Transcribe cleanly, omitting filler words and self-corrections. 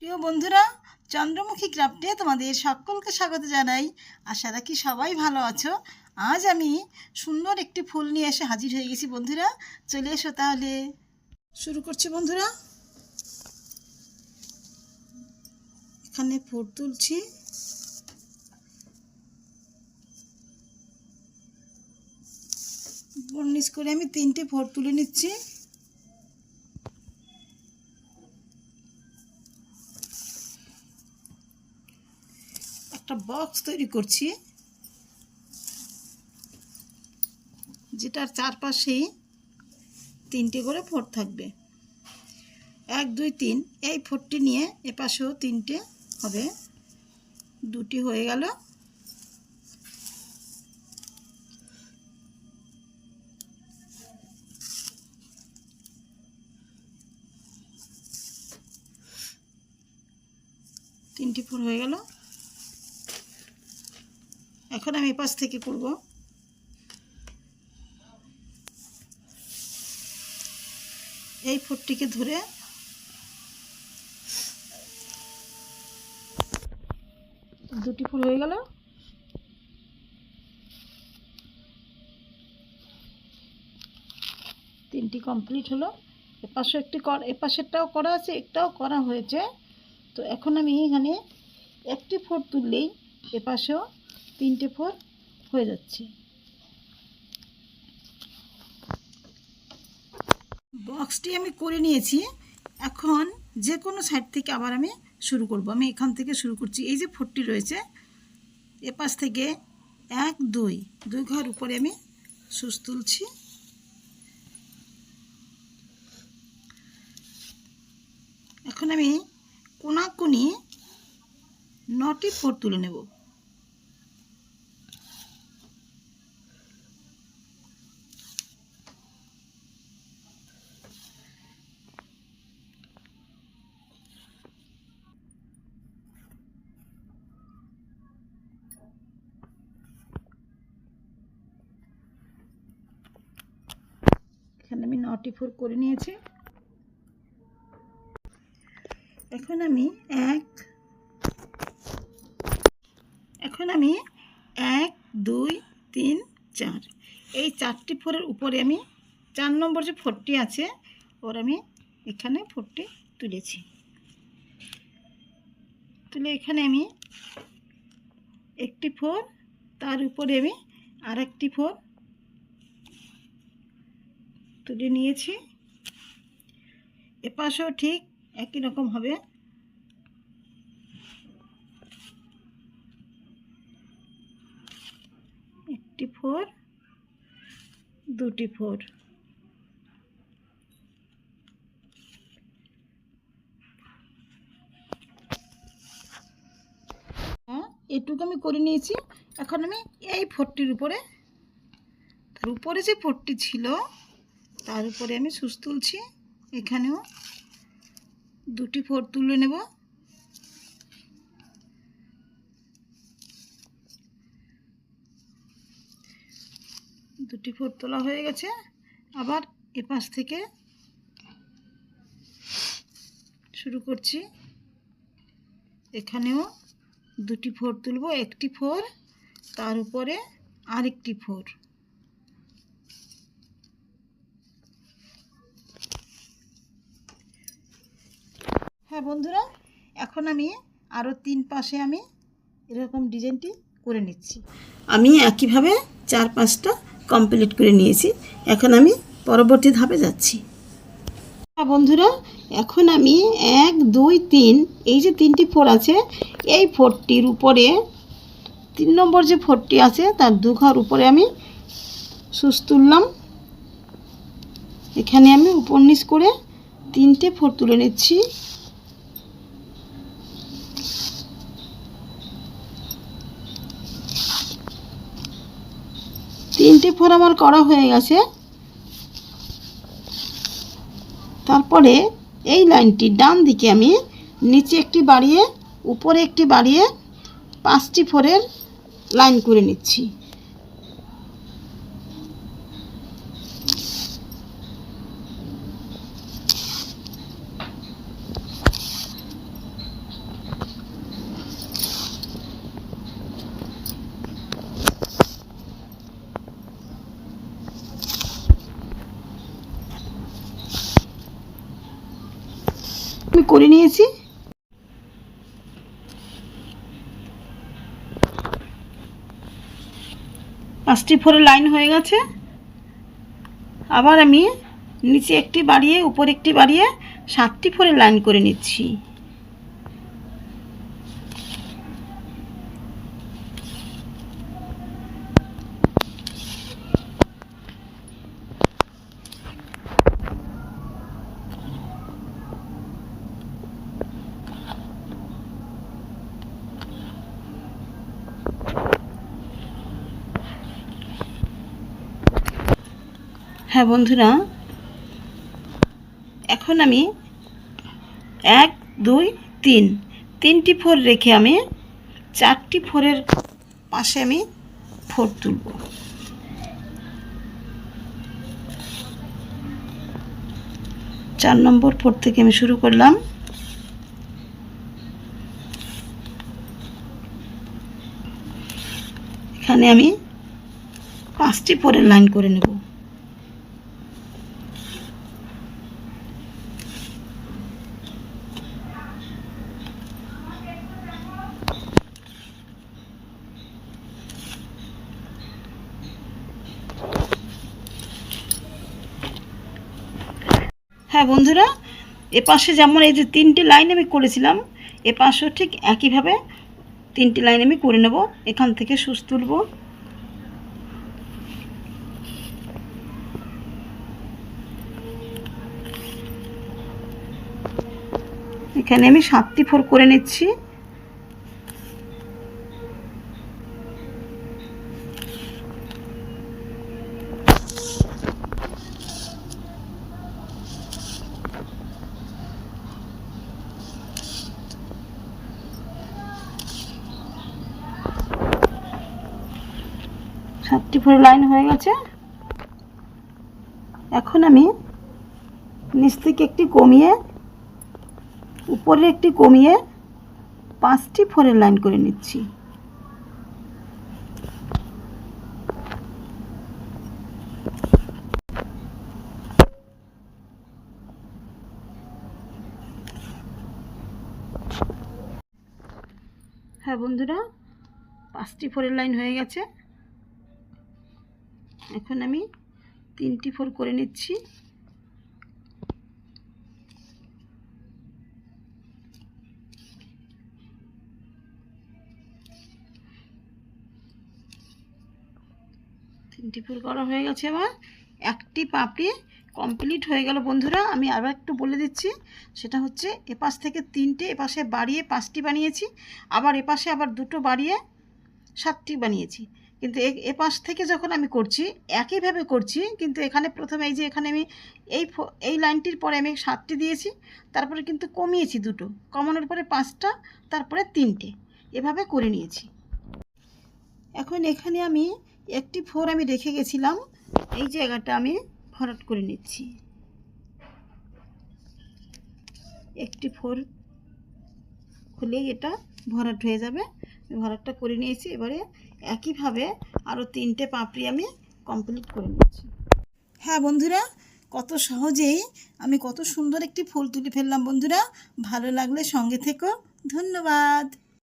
প্রিয় বন্ধুরা, চন্দ্রমুখী ক্রাফটে তোমাদের সকলকে স্বাগত জানাই। আশা রাখি সবাই ভালো আছো। আজ আমি সুন্দর একটি ফুল নিয়ে এসে হাজির হয়ে গেছি। বন্ধুরা চলে এসো, তাহলে শুরু করছি। বন্ধুরা, এখানে ফুল তুলছি। বর্নিশ করে আমি 3টে ফুল তুলে নিচ্ছি। একটা বক্স তৈরি করছি, যেটার চারপাশেই 3টে করে ফোঁট থাকবে। 1 2 3 এই ফোঁটটি নিয়ে এপাশেও 3টে হবে। 2টি হয়ে গেল। তিনটি ফুল হয়ে গেল। এখন আমি এপাশ থেকে করব। এই ফোঁটটিকে ধরে দুটি ফুল হয়ে গেল। তিনটি কমপ্লিট হলো। এপাশে এপাশেরটাও করা আছে, একটাও করা হয়েছে। তো এখন আমি এখানে একটি ফোঁট তুললেই এপাশেও 3টে ফোঁট হয়ে যাচ্ছে। বক্সটি আমি করে নিয়েছি। এখন যে কোনো সাইড থেকে আবার আমি শুরু করব। আমি এখান থেকে শুরু করছি। এই যে ফোঁটটি রয়েছে, এপাশ থেকে 1 2 ঘর উপরে আমি সুচ তুলছি। এখন আমি কোনাকুনি 9টি ফোঁট তুলে নেব। এখানে আমি 9টি ফোঁট করে নিয়েছি। এখন আমি 1 2 3 4 এই 4টি ফোঁটের উপরে আমি 4 নম্বর যে ফোঁটটি আছে ওর আমি এখানে ফোঁটটি তুলেছি। তুলে এখানে আমি একটি ফোঁট, তার উপরে আমি আরেকটি ফোঁট তুলে নিয়েছি। এপাশেও ঠিক একই রকম হবে। একটি ফোঁট, দুটি ফোঁট। এটুকু আমি করে নিয়েছি। এখন আমি এই ফোঁটটির উপরে, তার উপরে যে ফোঁটটি ছিল তার উপরে আমি সুচ তুলছি। এখানেও 2টি ফোঁট তুলে নেব। দুটি ফোঁট তোলা হয়ে গেছে। আবার এপাশ থেকে শুরু করছি। এখানেও 2টি ফোঁট তুলব। একটি ফোঁট, তার উপরে আরেকটি ফোঁট। হ্যাঁ বন্ধুরা, এখন আমি আরও 3 পাশে আমি এরকম ডিজাইনটি করে নিচ্ছি। আমি একইভাবে 4-5টা কমপ্লিট করে নিয়েছি। এখন আমি পরবর্তী ধাপে যাচ্ছি। হ্যাঁ বন্ধুরা, এখন আমি 1 2 3 এই যে 3টি ফোঁট আছে, এই ফোঁটটির উপরে 3 নম্বর যে ফোঁটটি আছে তার 2 ঘর উপরে আমি সুচ তুললাম। এখানে আমি উপর নিচ করে 3টে ফোঁট তুলে নিচ্ছি। তিনটে ফোঁট আমার করা হয়ে গেছে। তারপরে এই লাইনটি ডান দিকে আমি নিচে একটি বাড়িয়ে উপরে একটি বাড়িয়ে 5টি ফোঁটের লাইন করে নিচ্ছি। করে নিয়েছি। পাঁচটি ফোরের লাইন হয়ে গেছে। আবার আমি নিচে একটি বাড়িয়ে উপর একটি বাড়িয়ে 7টি ফোরের লাইন করে নিচ্ছি। হ্যাঁ বন্ধুরা, এখন আমি 1 2 3 তিনটি ফোর রেখে আমি 4টি ফোরের পাশে আমি ফোর তুলব। চার নম্বর ফোর থেকে আমি শুরু করলাম। এখানে আমি 5টি ফোরের লাইন করে নেব। হ্যাঁ বন্ধুরা, এপাশে যেমন এই যে 3টি লাইন আমি করেছিলাম, এপাশেও ঠিক একইভাবে 3টি লাইন আমি করে নেব। এখান থেকে সুচ তুলব। এখানে আমি 7টি ফোর করে নিচ্ছি। সাতটি ফোর লাইন হয়ে গেছে। এখন আমি নিচ থেকে একটি কমিয়ে উপরে একটি কমিয়ে 5টি ফোরের লাইন করে নিচ্ছি। হ্যাঁ বন্ধুরা, 5টি ফোরের লাইন হয়ে গেছে। এখন আমি 3টি ফোর করে নিচ্ছি। তিনটি ফুল করা হয়ে গেছে। আমার একটি পাপড়ি কমপ্লিট হয়ে গেল বন্ধুরা। আমি আবার একটু বলে দিচ্ছি, সেটা হচ্ছে এপাশ থেকে 3টে, এপাশে বাড়িয়ে 5টি বানিয়েছি, আবার এপাশে আবার 2টো বাড়িয়ে 7টি বানিয়েছি। কিন্তু এপাশ থেকে যখন আমি করছি একইভাবে করছি, কিন্তু এখানে প্রথমে এই যে এখানে আমি এই লাইনটির পরে আমি 7টি দিয়েছি, তারপরে কিন্তু কমিয়েছি 2টো, কমানোর পরে 5টা, তারপরে 3টে, এভাবে করে নিয়েছি। এখন এখানে আমি একটি ফোর আমি রেখে গেছিলাম, এই জায়গাটা আমি ভরাট করে নিচ্ছি। একটি ফোর খুলেই এটা ভরাট হয়ে যাবে। ভরাটটা করে নিয়েছি। এবারে একইভাবে আরও 3টে পাপড়ি আমি কমপ্লিট করে নিচ্ছি। হ্যাঁ বন্ধুরা, কত সহজেই আমি কত সুন্দর একটি ফুল তুলে ফেললাম বন্ধুরা। ভালো লাগলে সঙ্গে থেকো। ধন্যবাদ।